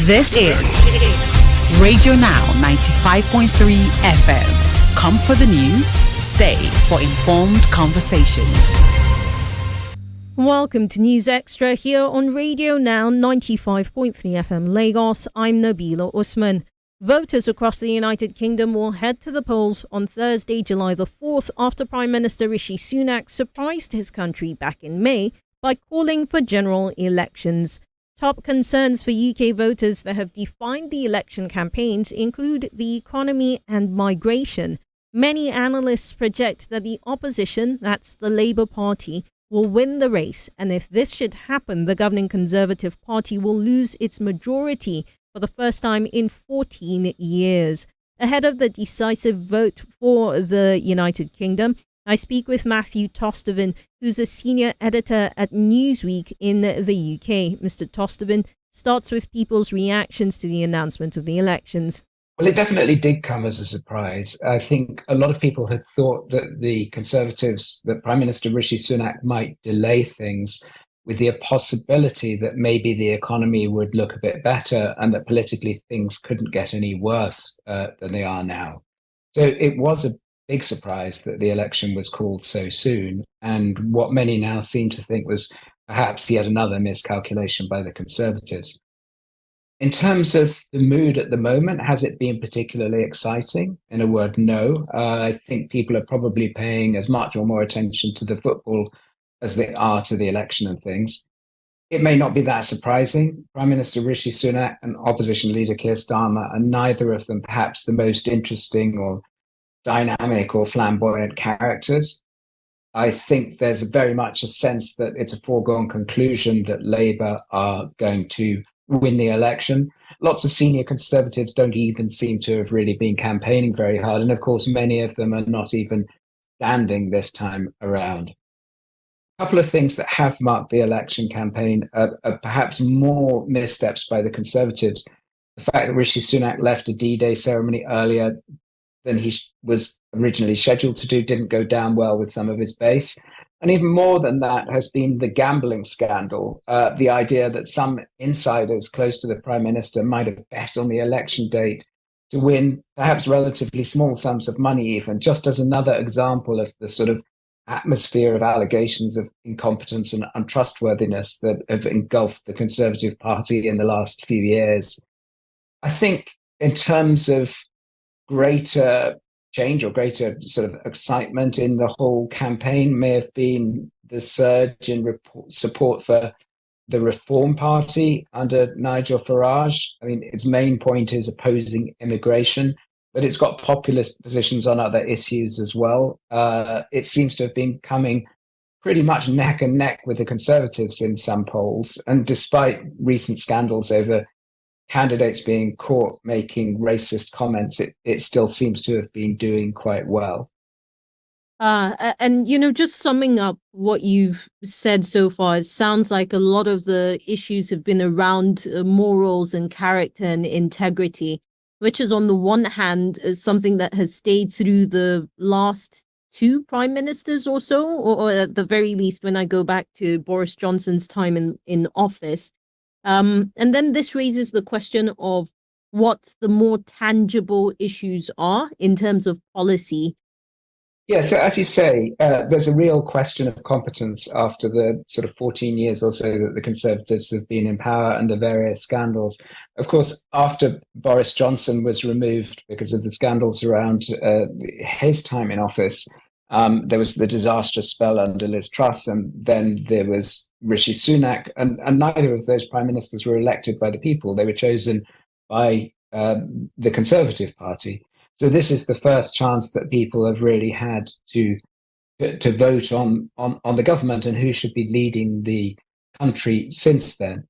This is Radio Now 95.3 FM. Come for the news, stay for informed conversations. Welcome to News Extra here on Radio Now 95.3 FM Lagos. I'm Nabila Usman. Voters across the United Kingdom will head to the polls on Thursday, July the 4th, after Prime Minister Rishi Sunak surprised his country back in May by calling for general elections. Top concerns for UK voters that have defined the election campaigns include the economy and migration. Many analysts project that the opposition, that's the Labour Party, will win the race, and if this should happen, the governing Conservative Party will lose its majority for the first time in 14 years. Ahead of the decisive vote for the United Kingdom, I speak with Matthew Tostovan, who's a senior editor at Newsweek in the UK. Mr. Tostovan starts with people's reactions to the announcement of the elections. Well, it definitely did come as a surprise. I think a lot of people had thought that the Conservatives, that Prime Minister Rishi Sunak might delay things with the possibility that maybe the economy would look a bit better and that politically things couldn't get any worse than they are now. So it was a big surprise that the election was called so soon, and what many now seem to think was perhaps yet another miscalculation by the Conservatives. In terms of the mood at the moment, has it been particularly exciting? In a word, no. I think people are probably paying as much or more attention to the football as they are to the election and things. It may not be that surprising. Prime Minister Rishi Sunak and opposition leader Keir Starmer are neither of them perhaps the most interesting or dynamic or flamboyant characters. I think there's very much a sense that it's a foregone conclusion that Labour are going to win the election. Lots of senior Conservatives don't even seem to have really been campaigning very hard. And of course, many of them are not even standing this time around. A couple of things that have marked the election campaign are perhaps more missteps by the Conservatives. The fact that Rishi Sunak left a D-Day ceremony earlier than he was originally scheduled to do didn't go down well with some of his base. And even more than that has been the gambling scandal, the idea that some insiders close to the Prime Minister might have bet on the election date to win perhaps relatively small sums of money even, just as another example of the sort of atmosphere of allegations of incompetence and untrustworthiness that have engulfed the Conservative Party in the last few years. I think in terms of greater change or greater sort of excitement in the whole campaign may have been the surge in support for the Reform Party under Nigel Farage. I mean, its main point is opposing immigration, but it's got populist positions on other issues as well. It seems to have been coming pretty much neck and neck with the Conservatives in some polls. And despite recent scandals over candidates being caught making racist comments, it still seems to have been doing quite well. And, just summing up what you've said so far, it sounds like a lot of the issues have been around morals and character and integrity, which is on the one hand something that has stayed through the last two prime ministers or so, or at the very least when I go back to Boris Johnson's time in office. And then this raises the question of what the more tangible issues are in terms of policy. Yeah, so as you say, there's a real question of competence after the sort of 14 years or so that the Conservatives have been in power and the various scandals. Of course, after Boris Johnson was removed because of the scandals around his time in office, there was the disastrous spell under Liz Truss, and then there was Rishi Sunak, and neither of those prime ministers were elected by the people. They were chosen by the Conservative Party. So this is the first chance that people have really had to vote on the government and who should be leading the country since then.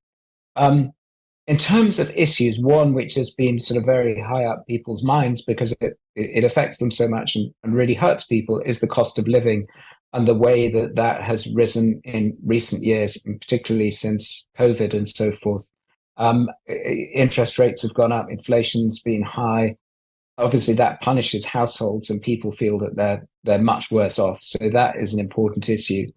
In terms of issues, one which has been sort of very high up people's minds because it affects them so much and really hurts people is the cost of living and the way that has risen in recent years, and particularly since COVID and so forth. Interest rates have gone up, inflation's been high. Obviously, that punishes households and people feel that they're much worse off. So that is an important issue.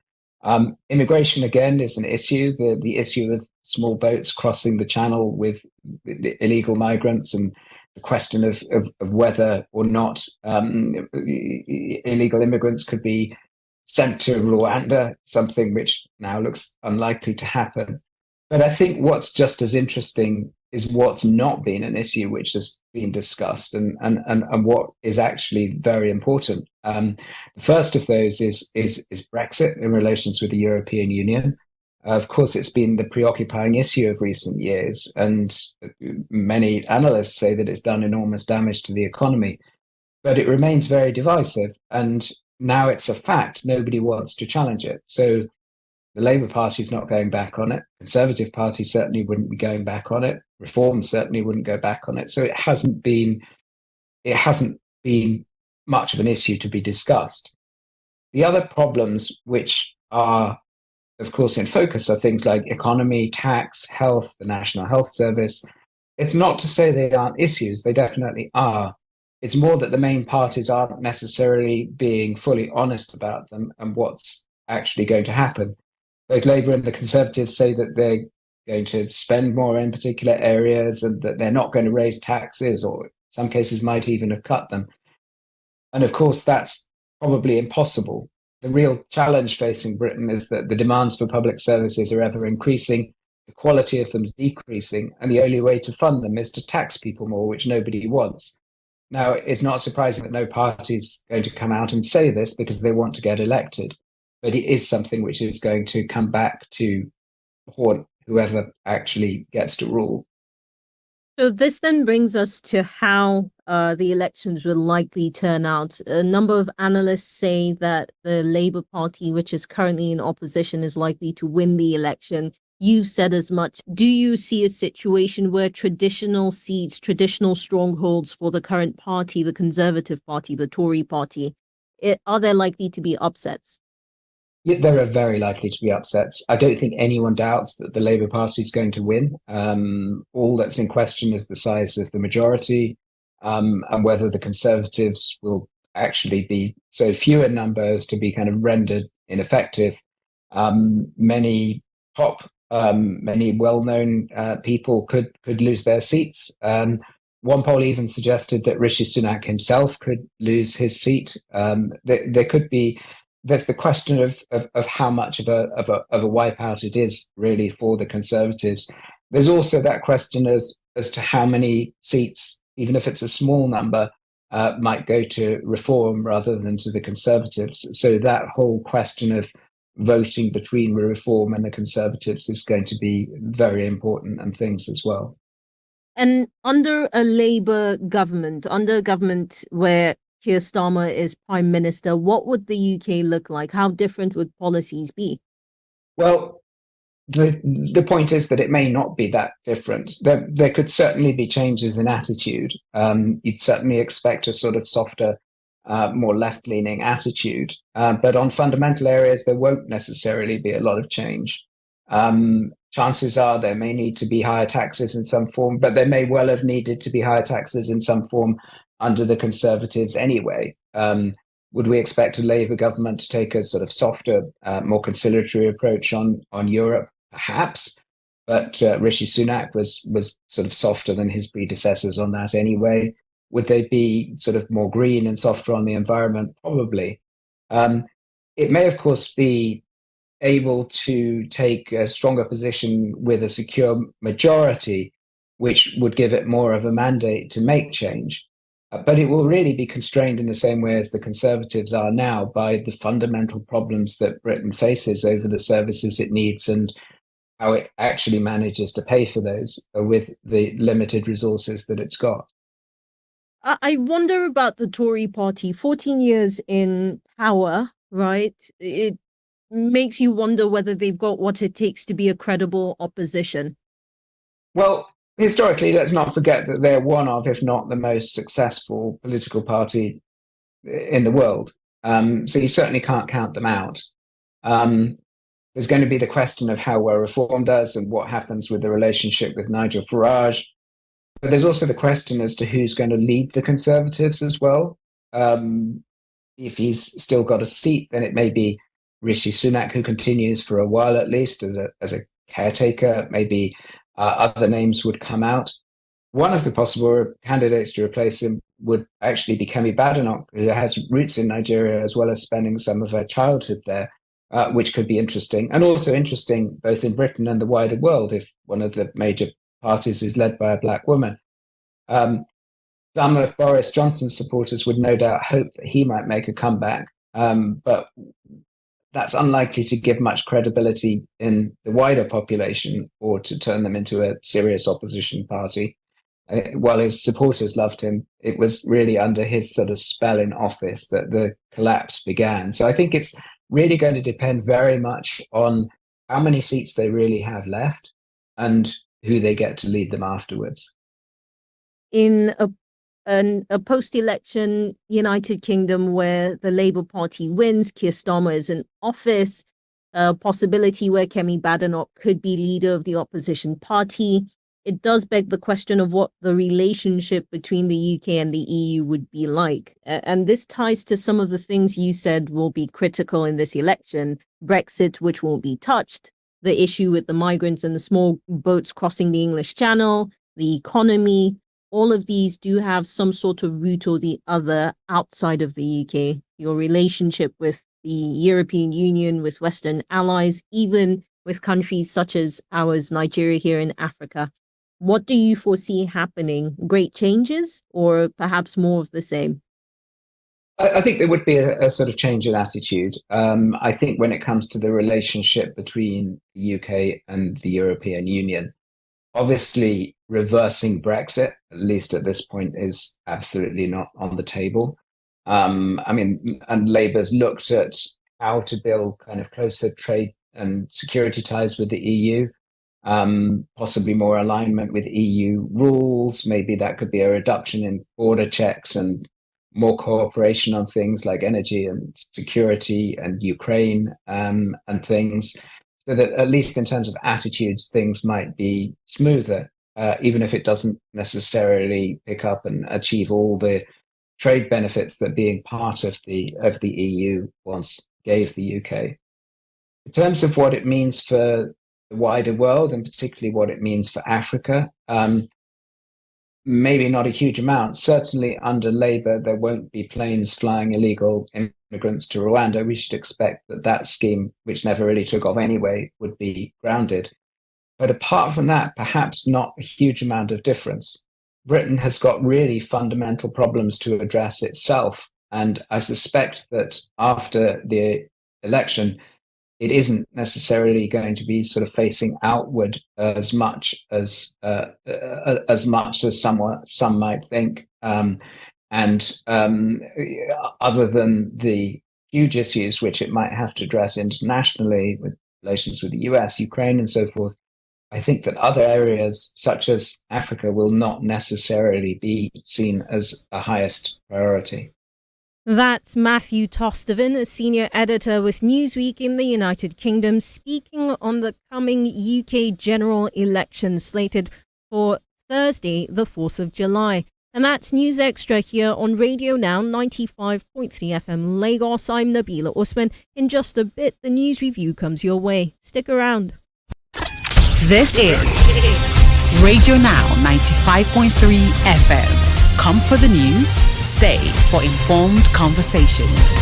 Immigration, again, is an issue. The issue of small boats crossing the channel with illegal migrants, and the question of whether or not illegal immigrants could be sent to Rwanda, something which now looks unlikely to happen. But I think what's just as interesting is what's not been an issue which has been discussed, and what is actually very important. The first of those is Brexit in relations with the European Union. Of course, it's been the preoccupying issue of recent years, and many analysts say that it's done enormous damage to the economy, but it remains very divisive. And now it's a fact. Nobody wants to challenge it. So the Labour Party is not going back on it. Conservative Party certainly wouldn't be going back on it. Reform certainly wouldn't go back on it. So it hasn't been much of an issue to be discussed. The other problems which are, of course, in focus are things like economy, tax, health, the National Health Service. It's not to say they aren't issues. They definitely are. It's more that the main parties aren't necessarily being fully honest about them and what's actually going to happen. Both Labour and the Conservatives say that they're going to spend more in particular areas and that they're not going to raise taxes, or in some cases might even have cut them. And of course, that's probably impossible. The real challenge facing Britain is that the demands for public services are ever increasing, the quality of them is decreasing, and the only way to fund them is to tax people more, which nobody wants. Now, it's not surprising that no party is going to come out and say this because they want to get elected, but it is something which is going to come back to haunt whoever actually gets to rule. So this then brings us to how the elections will likely turn out. A number of analysts say that the Labour Party, which is currently in opposition, is likely to win the election. You've said as much. Do you see a situation where traditional seats, traditional strongholds for the current party, the Conservative Party, the Tory Party, are there likely to be upsets? Yeah, there are very likely to be upsets. I don't think anyone doubts that the Labour Party is going to win. All that's in question is the size of the majority, and whether the Conservatives will actually be so few in numbers to be kind of rendered ineffective. Many well-known people could lose their seats. One poll even suggested that Rishi Sunak himself could lose his seat. There could be. There's the question of how much of a wipeout it is really for the Conservatives. There's also that question as to how many seats, even if it's a small number, might go to Reform rather than to the Conservatives. So that whole question of voting between Reform and the Conservatives is going to be very important and things as well. And under a Labour government, under a government where Keir Starmer is Prime Minister, what would the UK look like? How different would policies be? Well, the point is that it may not be that different. There could certainly be changes in attitude. You'd certainly expect a sort of softer, more left-leaning attitude. But on fundamental areas, there won't necessarily be a lot of change. Chances are there may need to be higher taxes in some form, but there may well have needed to be higher taxes in some form under the Conservatives anyway. Would we expect a Labour government to take a sort of softer, more conciliatory approach on Europe? Perhaps, but Rishi Sunak was sort of softer than his predecessors on that anyway. Would they be sort of more green and softer on the environment? Probably. It may, of course, be able to take a stronger position with a secure majority, which would give it more of a mandate to make change. But it will really be constrained in the same way as the Conservatives are now by the fundamental problems that Britain faces over the services it needs and how it actually manages to pay for those with the limited resources that it's got. I wonder about the Tory party. 14 years in power, right? It makes you wonder whether they've got what it takes to be a credible opposition. Well, historically, let's not forget that they're one of, if not the most successful political party in the world. So you certainly can't count them out. There's going to be the question of how well Reform does and what happens with the relationship with Nigel Farage. But there's also the question as to who's going to lead the Conservatives as well. If he's still got a seat, then it may be Rishi Sunak, who continues for a while at least as a caretaker. Maybe other names would come out. One of the possible candidates to replace him would actually be Kemi Badenoch, who has roots in Nigeria as well as spending some of her childhood there, which could be interesting. And also interesting both in Britain and the wider world if one of the major parties is led by a black woman. Some of Boris Johnson's supporters would no doubt hope that he might make a comeback, but that's unlikely to give much credibility in the wider population or to turn them into a serious opposition party. While his supporters loved him, it was really under his sort of spell in office that the collapse began. So I think it's really going to depend very much on how many seats they really have left and who they get to lead them afterwards. In a post-election United Kingdom where the Labour Party wins, Keir Starmer is in office, a possibility where Kemi Badenoch could be leader of the opposition party, it does beg the question of what the relationship between the UK and the EU would be like. And this ties to some of the things you said will be critical in this election. Brexit, which won't be touched, the issue with the migrants and the small boats crossing the English Channel, the economy. All of these do have some sort of root or the other outside of the UK. Your relationship with the European Union, with Western allies, even with countries such as ours, Nigeria here in Africa. What do you foresee happening? Great changes or perhaps more of the same? I think there would be a sort of change in attitude. I think when it comes to the relationship between the UK and the European Union, obviously reversing Brexit, at least at this point, is absolutely not on the table. And Labour's looked at how to build kind of closer trade and security ties with the EU. Possibly more alignment with EU rules. Maybe that could be a reduction in border checks and more cooperation on things like energy and security and Ukraine and things, so that at least in terms of attitudes, things might be smoother, even if it doesn't necessarily pick up and achieve all the trade benefits that being part of the EU once gave the UK. In terms of what it means for the wider world, and particularly what it means for Africa, maybe not a huge amount. Certainly under Labour, there won't be planes flying illegal immigrants to Rwanda. We should expect that scheme, which never really took off anyway, would be grounded. But apart from that, perhaps not a huge amount of difference. Britain has got really fundamental problems to address itself. And I suspect that after the election, it isn't necessarily going to be sort of facing outward as much as some might think. Other than the huge issues which it might have to address internationally with relations with the US, Ukraine, and so forth, I think that other areas such as Africa will not necessarily be seen as a highest priority. That's Matthew Tostovan, a senior editor with Newsweek in the United Kingdom, speaking on the coming UK general election slated for Thursday, the 4th of July. And that's News Extra here on Radio Now 95.3 FM Lagos. I'm Nabila Usman. In just a bit, the news review comes your way. Stick around. This is Radio Now 95.3 FM. Come for the news, stay for informed conversations.